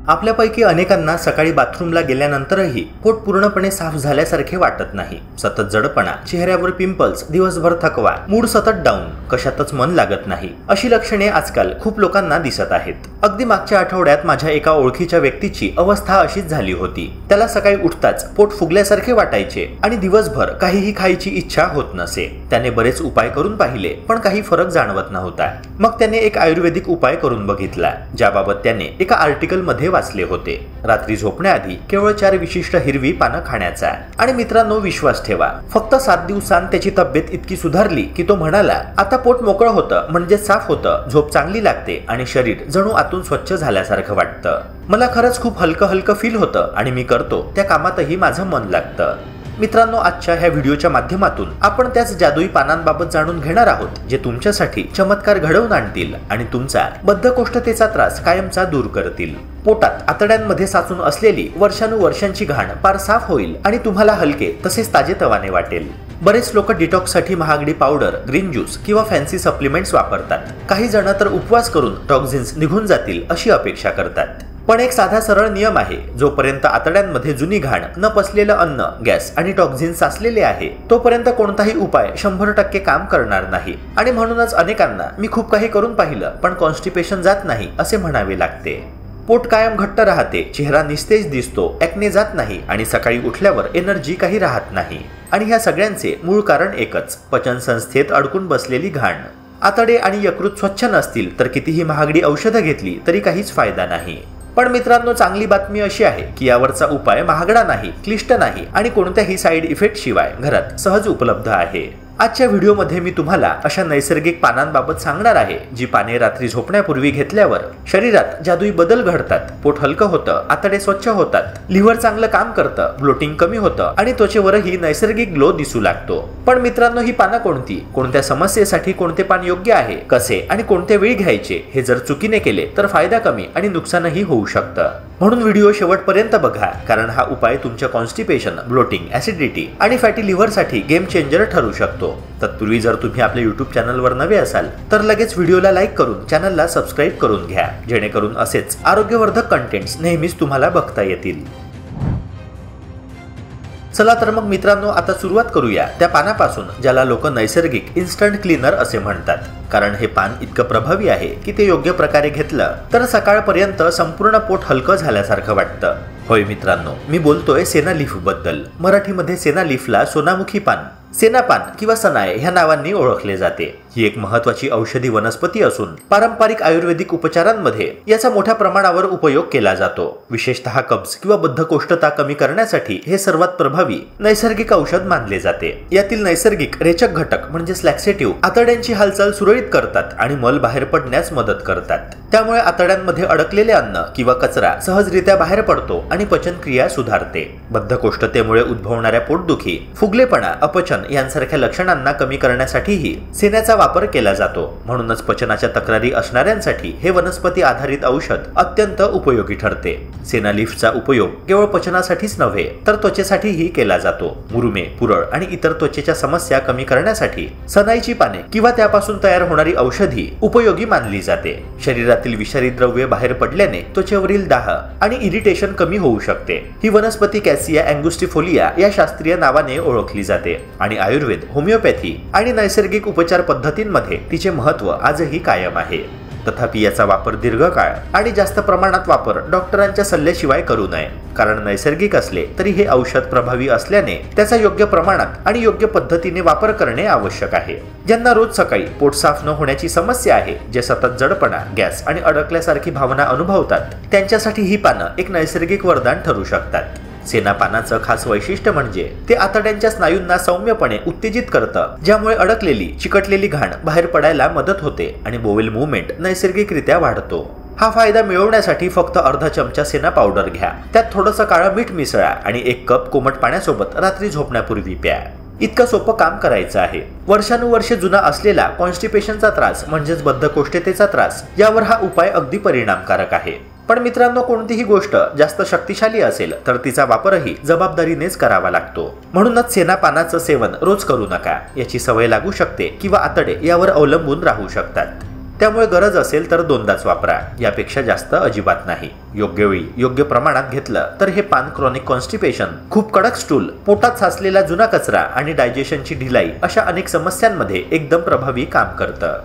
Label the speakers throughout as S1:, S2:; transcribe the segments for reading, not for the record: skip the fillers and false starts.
S1: आपल्यापैकी अनेकांना सकाळी बाथरूमला गेल्यानंतरही पोट पूर्णपणे साफ झाल्यासारखे वाटत नाही। सतत जडपणा, चेहऱ्यावर पिंपल्स, दिवसभर थकवा, मूड सतत डाऊन, कशातच मन लागत नाही, अशी लक्षणे आजकाल खूप लोकांना दिसत आहेत। अगदी मागच्या आठवड्यात माझ्या एका ओळखीच्या व्यक्तीची अवस्था अशीच झाली होती। त्याला सकाळी उठताच पोट फुगल्यासारखे वाटायचे आणि दिवसभर काहीही खायची इच्छा होत नसे। त्याने बरेच उपाय करून पाहिले पण काही फरक जाणवत नव्हता। मग त्याने एक आयुर्वेदिक उपाय करून बघितला, ज्याबाबत त्याने एका आर्टिकल मध्ये वाचले होते। रात्री झोपण्याआधी केवळ 4 विशिष्ट हिरवी पानं खाण्याचा। आणि मित्रांनो, विश्वास ठेवा, फक्त 7 दिवसांत त्याची तब्येत इतकी सुधारली की तो म्हणाला, आता पोट मोकळं होतं, म्हणजे साफ होतं, झोप चांगली लागते आणि शरीर जणू आतून स्वच्छ झाल्यासारखं वाटतं। मला खरंच खूप हलकं हलकं फील होतं आणि मी करतो त्या कामातही माझं मन लागतं। मित्रांनो, आजच्या ह्या व्हिडिओच्या माध्यमातून आपण त्याच जादुई पानांबाबत जाणून घेणार आहोत, जे तुमच्यासाठी चमत्कार घडवून आणतील आणि तुमचा बद्धकोष्ठतेचा त्रास कायमचा दूर करतील। पोटात आतड्यांमध्ये साचून असलेली वर्षानुवर्षांची घाण पार साफ होईल आणि तुम्हाला हलके तसेच ताजेतवाने वाटेल। बरेच लोक डिटॉक्ससाठी महागडी पावडर, ग्रीन ज्यूस किंवा फॅन्सी सप्लिमेंट्स वापरतात। काही जण तर उपवास करून टॉक्झिन्स निघून जातील अशी अपेक्षा करतात। पण एक साधा सरळ नियम आहे, जोपर्यंत आतड्यांमध्ये जुनी घाण, न पचलेलं अन्न, गॅस आणि टॉक्झिन्स साचलेले आहे, तोपर्यंत कोणताही उपाय 100% काम करणार नाही। आणि म्हणूनच अनेकांना मी खूप काही करून पाहिलं पण कॉन्स्टिपेशन जात नाही असे म्हणावे लागते। पोट कायम घट्ट राहते, चेहरा निस्तेज दिसतो, ॲक्ने जात नाही आणि सकाळी उठल्यावर एनर्जी काही राहत नाही। आणि ह्या सगळ्यांचे मूळ कारण एकच, पचन संस्थेत अडकून बसलेली घाण। आतडे आणि यकृत स्वच्छ नसतील तर कितीही महागडी औषधं घेतली तरी काहीच फायदा नाही। पण मित्रांनो, चांगली बातमी अशी आहे की यावरचा उपाय महागडा नाही, क्लिष्ट नाही आणि कोणत्याही साईड इफेक्ट शिवाय घरात सहज उपलब्ध आहे। आजच्या व्हिडिओमध्ये मी तुम्हाला अशा नैसर्गिक पानांबाबत सांगणार आहे, जी पाने रात्री झोपण्यापूर्वी घेतल्यावर शरीरात जादुई बदल घडतात, पोट हलकं होतं, आतडे स्वच्छ होतात, लिव्हर चांगलं काम करतं, ब्लोटिंग कमी होतं आणि त्वचेवरही नैसर्गिक ग्लो दिसू लागतो। पण मित्रांनो, ही पानं कोणती, कोणत्या समस्येसाठी कोणते पान योग्य आहे, कसे आणि कोणत्या वेळी घ्यायचे, हे जर चुकीने केले तर फायदा कमी आणि नुकसानही होऊ शकतं। म्हणून व्हिडिओ शेवटपर्यंत बघा, कारण हा उपाय तुमच्या कॉन्स्टिपेशन, ब्लोटिंग, ऍसिडिटी आणि फॅटी लिव्हरसाठी गेम चेंजर ठरू शकतो। तत्पूर्वी जर तुम्ही आपल्या YouTube चॅनलवर नवे असाल तर लगेच व्हिडिओला लाईक करून चॅनलला सबस्क्राईब करून घ्या, जेणेकरून असेच आरोग्यवर्धक कंटेंट्स नेहमीच तुम्हाला बघता येतील। चला तर मग मित्रांनो, आता सुरुवात करूया त्या पानापासून, ज्याला लोक नैसर्गिक इन्स्टंट क्लीनर असे म्हणतात। कारण हे पान इतकं प्रभावी आहे की ते योग्य प्रकारे घेतलं तर सकाळपर्यंत संपूर्ण पोट हलकं झाल्यासारखं वाटतं। होय मित्रांनो, मी बोलतोय सेना लीफ बद्दल। मराठीमध्ये सेना लीफला सोनामुखी पान, सेनापान किंवा सनाय ह्या नावांनी ओळखले जाते। ही एक महत्त्वाची औषधी वनस्पती असून पारंपरिक आयुर्वेदिक उपचारांमध्ये याचा मोठ्या प्रमाणावर उपयोग केला जातो। विशेषतः कब्ज किंवा बद्धकोष्ठता कमी करण्यासाठी हे सर्वात प्रभावी नैसर्गिक औषध मानले जाते। यातील नैसर्गिक रेचक घटक म्हणजे लॅक्सेटिव्ह आतड्यांची हालचाल सुरळीत करतात आणि मल बाहेर पडण्यास मदत करतात। त्यामुळे आतड्यांमध्ये अडकलेले अन्न किंवा कचरा सहजरित्या बाहेर पडतो आणि पचनक्रिया सुधारते। बद्धकोष्ठतेमुळे उद्भवणाऱ्या पोटदुखी, फुगलेपणा, अपचन यांसारख्या लक्षणांना कमी करण्यासाठीही सेन्याचा वापर केला जातो। म्हणूनच पचनाच्या तक्रारी असणाऱ्यांसाठी हे वनस्पती आधारित औषध अत्यंत उपयोगी ठरते। सेना लीफचा उपयोग केवळ पचनासाठीच नव्हे तर त्वचेसाठीही केला जातो। मुरुमे, पुरळ आणि इतर त्वचेच्या समस्या कमी करण्यासाठी सनाईची पाने किंवा त्यापासून तयार होणारी औषधी उपयोगी मानली जाते। शरीरातील विषारी द्रव्ये बाहेर पडल्याने त्वचेवरील दाह आणि इरिटेशन कमी होऊ शकते। ही वनस्पती कॅसिया अँगुस्टिफोलिया या शास्त्रीय नावाने ओळखली जाते आणि आयुर्वेद, होमिओपॅथी आणि नैसर्गिक उपचार पद्धतींमध्ये तिचे महत्त्व आजही कायम आहे। तथापि याचा वापर दीर्घकाळ आणि जास्त प्रमाणात वापर डॉक्टरांच्या सल्ल्याशिवाय करू नये, कारण नैसर्गिक असले तरी हे औषध प्रभावी असल्याने त्याचा योग्य प्रमाणात आणि योग्य पद्धतीने वापर करणे आवश्यक आहे। ज्यांना रोज सकाळी पोट साफ न होण्याची समस्या आहे, जे सतत जडपणा, गॅस आणि अडकल्यासारखी भावना अनुभवतात, त्यांच्यासाठी ही पानं एक नैसर्गिक वरदान ठरू शकतात। सेना पानाचं खास वैशिष्ट्य म्हणजे ते आतड्यांच्या स्नायूंना सौम्यपणे उत्तेजित करतं, ज्यामुळे अडकलेली, चिकटलेली घाण बाहेर पडायला मदत होते आणि बोवेल मूवमेंट नैसर्गिकरित्या वाढतो। हा फायदा मिळवण्यासाठी फक्त अर्धा चमचा सेना पावडर घ्या, त्यात थोडंसं काळं मीठ मिसळा आणि 1 कप कोमट पाण्यासोबत रात्री झोपण्यापूर्वी प्या। इतकं सोपं काम करायचं आहे। वर्षानुवर्षे जुना असलेला कॉन्स्टिपेशनचा त्रास म्हणजेच बद्धकोष्ठतेचा त्रास, यावर हा उपाय अगदी परिणामकारक आहे। पण मित्रांनो, कोणतीही गोष्ट जास्त शक्तिशाली असेल तर तिचा वापरही जबाबदारीनेच करावा लागतो। म्हणूनच सेना पानाचं सेवन रोज करू नका, याची सवय लागू शकते किंवा आतडे यावर अवलंबून राहू शकतात। त्यामुळे गरज असेल तर दोनदाच वापरा, यापेक्षा जास्त अजिबात नाही. योग्य वेळी योग्य प्रमाणात घेतलं तर हे पान क्रॉनिक कॉन्स्टिपेशन, खूप कडक स्टूल, पोटात साचलेला जुना कचरा आणि डायजेशनची ढिलाई अशा अनेक समस्यांमध्ये एकदम प्रभावी काम करतं.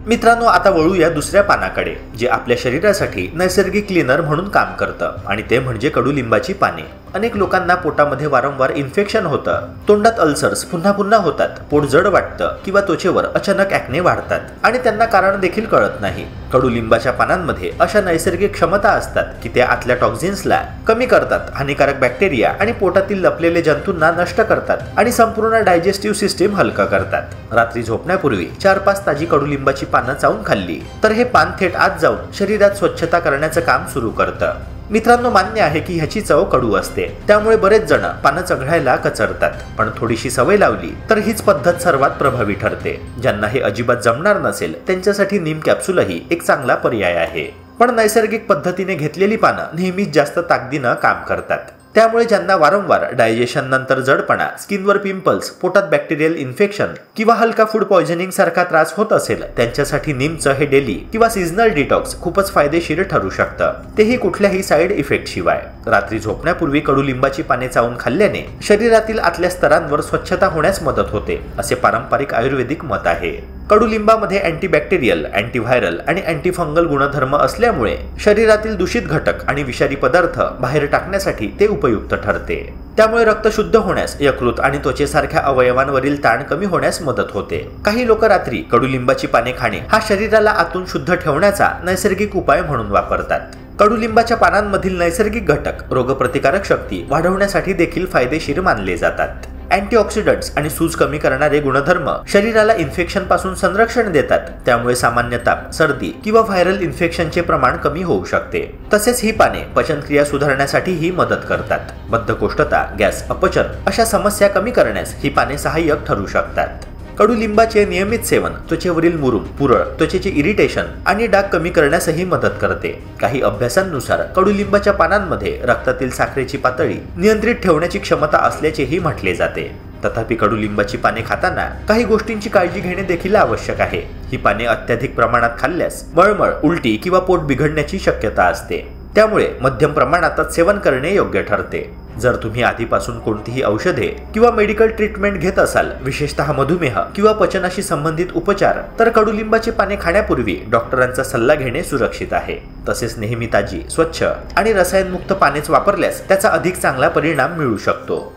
S1: मित्रांनो, आता वळूया दुसऱ्या पानाकडे, जे आपल्या शरीरासाठी नैसर्गिक क्लीनर म्हणून काम करतं, आणि ते म्हणजे कडुलिंबाची पाने. अनेक लोकांना पोटामध्ये वारंवार इन्फेक्शन होतं, तोंडात अल्सर्स पुन्हा पुन्हा होतात, पोट जड वाटतं किंवा त्वचेवर अचानक ॲक्ने वाढतात आणि त्यांना कारण देखील कळत नाही. कडुलिंबाच्या पानांमध्ये अशा नैसर्गिक क्षमता असतात की त्या आतल्या टॉक्झिन्सला कमी करतात, हानिकारक बॅक्टेरिया आणि पोटातील लपलेले जंतूंना नष्ट करतात आणि संपूर्ण डायजेस्टिव्ह सिस्टीम हलका करतात. रात्री झोपण्यापूर्वी 4-5 ताजी कडुलिंबाची पानं चावून खाल्ली तर हे पान थेट आत जाऊन शरीरात स्वच्छता करण्याचं काम सुरू करतं. मित्रांनो, मान्य आहे की ह्याची चव कडू असते, त्यामुळे बरेच जण पानं चघळायला कचरतात, पण थोडीशी सवय लावली तर हीच पद्धत सर्वात प्रभावी ठरते. ज्यांना हे अजिबात जमणार नसेल त्यांच्यासाठी नीम कॅप्सूलही एक चांगला पर्याय आहे. पण नैसर्गिक पद्धतीने घेतलेली पानं नेहमीच जास्त ताकदीनं काम करतात. त्यामुळे ज्यांना वारंवार डायजेशन नंतर जडपणा, स्किनवर पिंपल्स, पोटात बॅक्टेरियल इन्फेक्शन किंवा हलका फूड पॉयझनिंग सारखा त्रास होत असेल त्यांच्यासाठी नीमचं हे डेली किंवा सीझनल डिटॉक्स खूपच फायदेशीर ठरू शकतं, तेही कुठल्याही साईड इफेक्ट शिवाय. रात्री झोपण्यापूर्वी कडुलिंबाची पाने चावून खाल्ल्याने शरीरातील आतल्या स्तरांवर स्वच्छता होण्यास मदत होते, असे पारंपरिक आयुर्वेदिक मत आहे. कडुलिंबामध्ये अँटीबॅक्टेरियल, अँटीव्हायरल आणि अँटीफंगल गुणधर्म असल्यामुळे शरीरातील दूषित घटक आणि विषारी पदार्थ बाहेर टाकण्यासाठी ते उपयुक्त ठरते. त्यामुळे रक्त शुद्ध होण्यास, यकृत आणि त्वचेसारख्या अवयवांवरील ताण कमी होण्यास मदत होते. काही लोक रात्री कडुलिंबाची पाने खाणे हा शरीराला आतून शुद्ध ठेवण्याचा नैसर्गिक उपाय म्हणून वापरतात. कडुलिंबाच्या पानांमधील नैसर्गिक घटक रोगप्रतिकारक शक्ती वाढवण्यासाठी देखील फायदेशीर मानले जातात. अँटीऑक्सिडंट्स आणि सूज कमी करणारे गुणधर्म शरीराला इन्फेक्शन पासून संरक्षण देतात, त्यामुळे सामान्य ताप, सर्दी किंवा व्हायरल इन्फेक्शनचे प्रमाण कमी होऊ शकते. तसेच ही पाने पचनक्रिया सुधारण्यासाठीही मदत करतात. बद्धकोष्ठता, गॅस, अपचन अशा समस्या कमी करण्यास ही पाने सहाय्यक ठरू शकतात. कडुलिंबाचे नियमित सेवन त्वचेवरील मुरूम, पुरळ, त्वचेचे इरिटेशन आणि डाग कमी करण्यासही मदत करते. काही अभ्यासांनुसार कडुलिंबाच्या पानांमध्ये रक्तातील साखरेची पातळी नियंत्रित ठेवण्याची क्षमता असल्याचेही म्हटले जाते. तथापि कडुलिंबाची पाने खाताना काही गोष्टींची काळजी घेणे देखील आवश्यक आहे. ही पाने अत्याधिक प्रमाणात खाल्ल्यास मळमळ, उलटी किंवा पोट बिघडण्याची शक्यता असते. त्यामुळे मध्यम प्रमाणातच सेवन करणे योग्य ठरते. जर तुम्ही आधीपासून कोणतीही औषधे किंवा मेडिकल ट्रीटमेंट घेत असाल, विशेषतः मधुमेह किंवा पचनाशी संबंधित उपचार, तर कडुलिंबाची पाने खाण्यापूर्वी डॉक्टरांचा सल्ला घेणे सुरक्षित आहे. तसेच नेहमी ताजी, स्वच्छ आणि रसायनमुक्त पानेच वापरल्यास त्याचा अधिक चांगला परिणाम मिळू शकतो.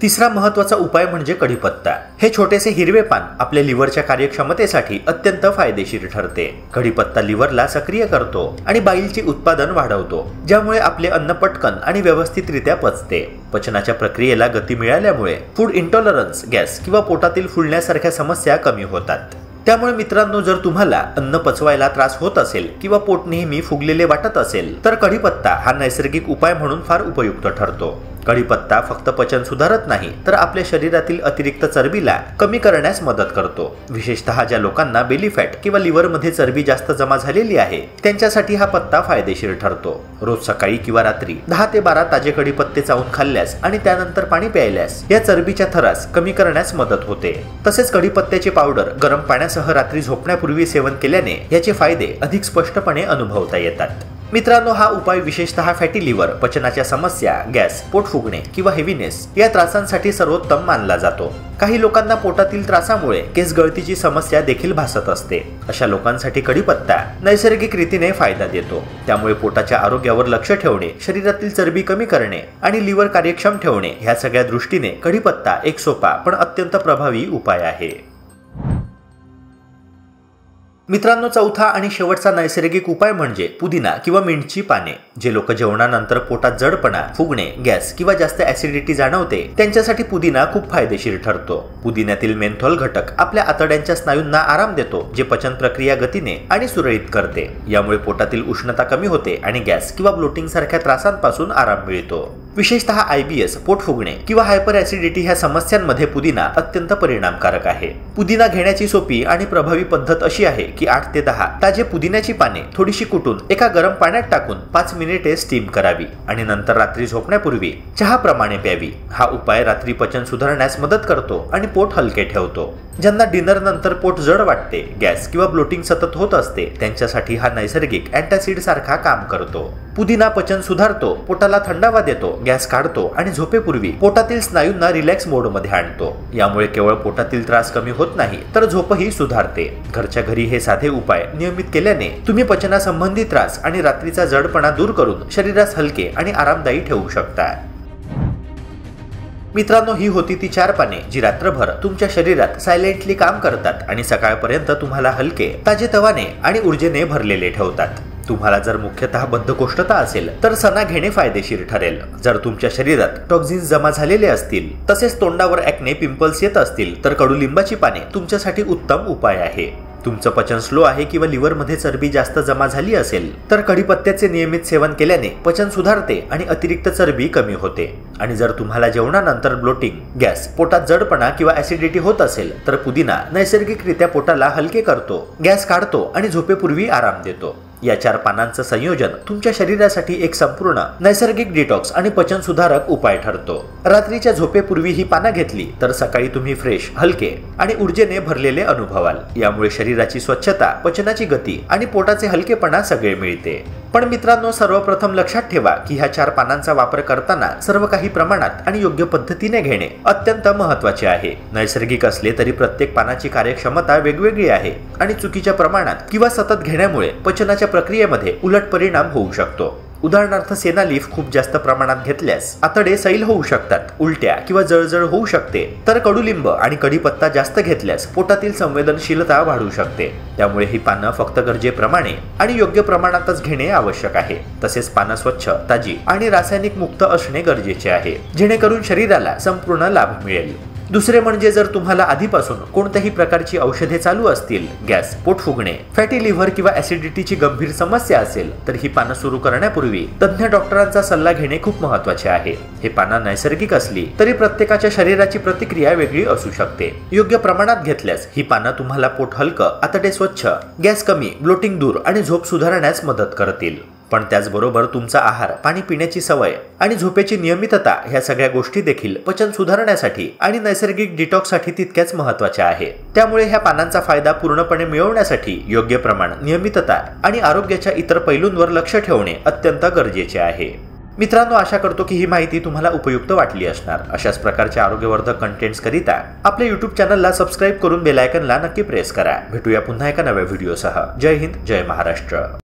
S1: तिसरा महत्त्वाचा उपाय म्हणजे कढीपत्ता. हे छोटेसे हिरवे पान आपल्या लिव्हरच्या कार्यक्षमतेसाठी अत्यंत फायदेशीर ठरते. कढीपत्ता लिव्हरला सक्रिय करतो आणि बाईलचे उत्पादन वाढवतो, ज्यामुळे आपले अन्न पटकन आणि व्यवस्थितरित्या पचते. पचनाच्या प्रक्रियेला गती मिळाल्यामुळे फूड इंटॉलरन्स, गॅस किंवा पोटातील फुलण्यासारख्या समस्या कमी होतात. त्यामुळे मित्रांनो, जर तुम्हाला अन्न पचवायला त्रास होत असेल किंवा पोट नेहमी फुगलेले वाटत असेल तर कढीपत्ता हा नैसर्गिक उपाय म्हणून फार उपयुक्त ठरतो. कढीपत्ता फक्त पचन सुधारत नाही तर आपल्या शरीरातील अतिरिक्त चरबीला कमी करण्यास मदत करतो. विशेषतः ज्या लोकांना बेली फॅट किंवा लिव्हरमध्ये चरबी जास्त जमा झालेली आहे त्यांच्यासाठी हा पत्ता फायदेशीर ठरतो. रोज सकाळी किंवा रात्री 10 ते 12 ताजे कढीपत्ते चावून खाल्ल्यास आणि त्यानंतर पाणी प्यायल्यास या चरबीच्या थरास कमी करण्यास मदत होते. तसेच कढीपत्त्याची पावडर गरम पाण्यासह रात्री झोपण्यापूर्वी सेवन केल्याने याचे फायदे अधिक स्पष्टपणे अनुभवता येतात. मित्रांनो, हा उपाय विशेषतः फॅटी लिव्हर, पचनाच्या समस्या, गॅस, पोट फुगणे किंवा हेवीनेस या त्रासांसाठी सर्वोत्तम मानला जातो. काही लोकांना पोटातील त्रासामुळे केस गळतीची समस्या देखील भासत असते. अशा लोकांसाठी कढीपत्ता नैसर्गिक रीतीने फायदा देतो. त्यामुळे पोटाच्या आरोग्यावर लक्ष ठेवणे, शरीरातील चरबी कमी करणे आणि लिव्हर कार्यक्षम ठेवणे ह्या सगळ्या दृष्टीने कढीपत्ता एक सोपा पण अत्यंत प्रभावी उपाय आहे. मित्रांनो, चौथा आणि शेवटचा नैसर्गिक उपाय म्हणजे पुदिना किंवा मिंटची पाने. जे लोक जेवणानंतर पोटात जडपणा, फुगणे, गॅस किंवा जास्त ऍसिडिटी जाणवते त्यांच्यासाठी पुदिना खूप फायदेशीर ठरतो. पुदिन्यातील मेन्थॉल घटक आपल्या आतड्यांच्या स्नायूंना आराम देतो, जे पचन प्रक्रिया गतीने आणि सुरळीत करते. यामुळे पोटातील उष्णता कमी होते आणि गॅस किंवा ब्लोटिंग सारख्या त्रासांपासून आराम मिळतो. विशेषतः IBS, पोट फुगणे किंवा हायपर ऍसिडिटी ह्या समस्यांमध्ये पुदिना अत्यंत परिणामकारक आहे. पुदिना घेण्याची सोपी आणि प्रभावी पद्धत अशी आहे की 8 ते 10 ताजे पुदिन्याची पाने थोडीशी कुटून एका गरम पाण्यात टाकून 5 मिनिटे स्टीम करावी आणि नंतर रात्री झोपण्यापूर्वी चहाप्रमाणे प्यावी। हा उपाय रात्री पचन सुधारण्यास मदत करतो आणि पोट हलके ठेवतो। ज्यांना डिनर नंतर पोट जड वाटते, गॅस किंवा ब्लोटिंग सतत होत असते, त्यांच्यासाठी हा नैसर्गिक अँटासिड सारखा काम करतो। पुदिना पचन सुधारतो, पोटाला थंडावा देतो, गॅस काढतो आणि झोपेपूर्वी पोटातील स्नायूंना रिलॅक्स मोडमध्ये आणतो। यामुळे केवळ पोटातील त्रास कमी होत नाही तर झोपही सुधारते। घरच्या घरी हे साधे उपाय नियमित केल्याने तुम्ही पचनासंबंधी त्रास आणि रात्रीचा जडपणा दूर करून शरीरास हलके आणि आरामदायी ठेवू शकता। मित्रांनो, ही होती ती 4 पाने जी रात्रभर तुमच्या शरीरात सायलेंटली काम करतात आणि सकाळपर्यंत तुम्हाला हलके, ताजेतवाने आणि ऊर्जेने भरलेले ठेवतात। तुम्हाला जर मुख्यतः बद्धकोष्ठता असेल तर सणा घेणे फायदेशीर ठरेल। जर तुमच्या शरीरात टॉक्झिन्स जमा झालेले असतील, तसेच तोंडावर ॲक्ने, पिंपल्स येत असतील तर कडुलिंबाची पाने तुमच्यासाठी उत्तम उपाय आहे। तुमचं पचन स्लो आहे किंवा लिव्हरमध्ये चरबी जास्त जमा झाली असेल तर कढीपत्त्याचे नियमित सेवन केल्याने पचन सुधारते आणि अतिरिक्त चरबी कमी होते। आणि जर तुम्हाला जेवणानंतर ब्लोटिंग, गॅस, पोटात जडपणा किंवा ॲसिडिटी होत असेल तर पुदिना नैसर्गिकरित्या पोटाला हलके करतो, गॅस काढतो आणि झोपेपूर्वी आराम देतो। या 4 पानांचं संयोजन तुमच्या शरीरासाठी एक संपूर्ण नैसर्गिक डिटॉक्स आणि पचन सुधारक उपाय ठरतो। रात्रीच्या झोपेपूर्वी ही पानं घेतली तर सकाळी तुम्ही फ्रेश, हलके आणि ऊर्जेने भरलेले अनुभवाल। यामुळे शरीराची स्वच्छता, पचनाची गती आणि पोटाचे हलकेपणा सगळे मिळते। पण मित्रांनो, सर्वप्रथम लक्षात ठेवा की ह्या 4 पानांचा वापर करताना सर्व काही प्रमाणात आणि योग्य पद्धतीने घेणे अत्यंत महत्त्वाचे आहे। नैसर्गिक असले तरी प्रत्येक पानाची कार्यक्षमता वेगवेगळी आहे आणि चुकीच्या प्रमाणात किंवा सतत घेण्यामुळे पचनाच्या प्रक्रियेमध्ये उलट परिणाम होऊ शकतो। उदाहरणार्थ, सेना लीफ खूप जास्त प्रमाणात घेतल्यास आतडे सैल होऊ शकतात, उलट्या किंवा जळजळ होऊ शकते, तर कडुलिंब आणि कढीपत्ता जास्त घेतल्यास पोटातील संवेदनशीलता वाढू शकते। त्यामुळे ही पानं फक्त गरजेप्रमाणे आणि योग्य प्रमाणातच घेणे आवश्यक आहे। तसेच पानं स्वच्छ, ताजी आणि रासायनिक मुक्त असणे गरजेचे आहे, जेणेकरून शरीराला संपूर्ण लाभ मिळेल। दुसरे म्हणजे जर तुम्हाला आधीपासून कोणत्याही प्रकारची औषधे चालू असतील, गॅस, पोट फुगणे, फॅटी लिव्हर किंवा ॲसिडिटीची गंभीर समस्या असेल तर ही पानं सुरू करण्यापूर्वी तज्ञ डॉक्टरांचा सल्ला घेणे खूप महत्त्वाचे आहे। हे पानं नैसर्गिक असली तरी प्रत्येकाच्या शरीराची प्रतिक्रिया वेगळी असू शकते। योग्य प्रमाणात घेतल्यास ही पानं तुम्हाला पोट हलकं, आतडे स्वच्छ, गॅस कमी, ब्लोटिंग दूर आणि झोप सुधारण्यास मदत करतील। पण त्याचबरोबर तुमचा आहार, पाणी पिण्याची सवय आणि झोपेची नियमितता ह्या सगळ्या गोष्टी देखील पचन सुधारण्यासाठी आणि नैसर्गिक डिटॉक्ससाठी तितक्याच महत्त्वाच्या आहे। त्यामुळे ह्या पानांचा फायदा पूर्णपणे मिळवण्यासाठी योग्य प्रमाण, नियमितता आणि आरोग्याच्या इतर पैलूंवर लक्ष ठेवणे अत्यंत गरजेचे आहे। मित्रांनो, आशा करतो की ही माहिती तुम्हाला उपयुक्त वाटली असणार। अशाच प्रकारच्या आरोग्यवर्धक कंटेंट्स करिता आपल्या YouTube चॅनलला सबस्क्राईब करून बेल आयकॉनला नक्की प्रेस करा। भेटूया पुन्हा एका नव्या व्हिडिओसह। जय हिंद, जय महाराष्ट्र।